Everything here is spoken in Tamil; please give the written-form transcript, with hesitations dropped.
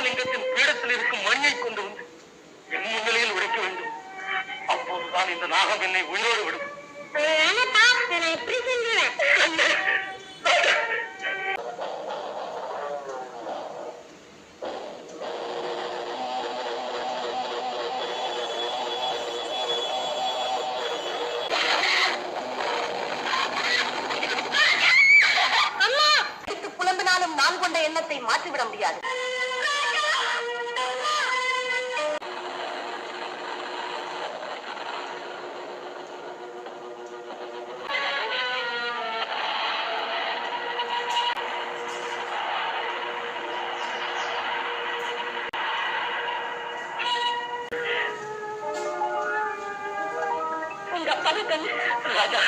ஞானலிங்கத்தின் பீடத்தில் இருக்கும் மண்ணை கொண்டு வந்து என் முன்னிலையில் உடைக்க வேண்டும். அப்போதுதான் இந்த நாகம் என்னை உயிரோடு விடும். புலம்பினாலும் நான் கொண்ட எண்ணத்தை மாற்றிவிட முடியாது. ராஜா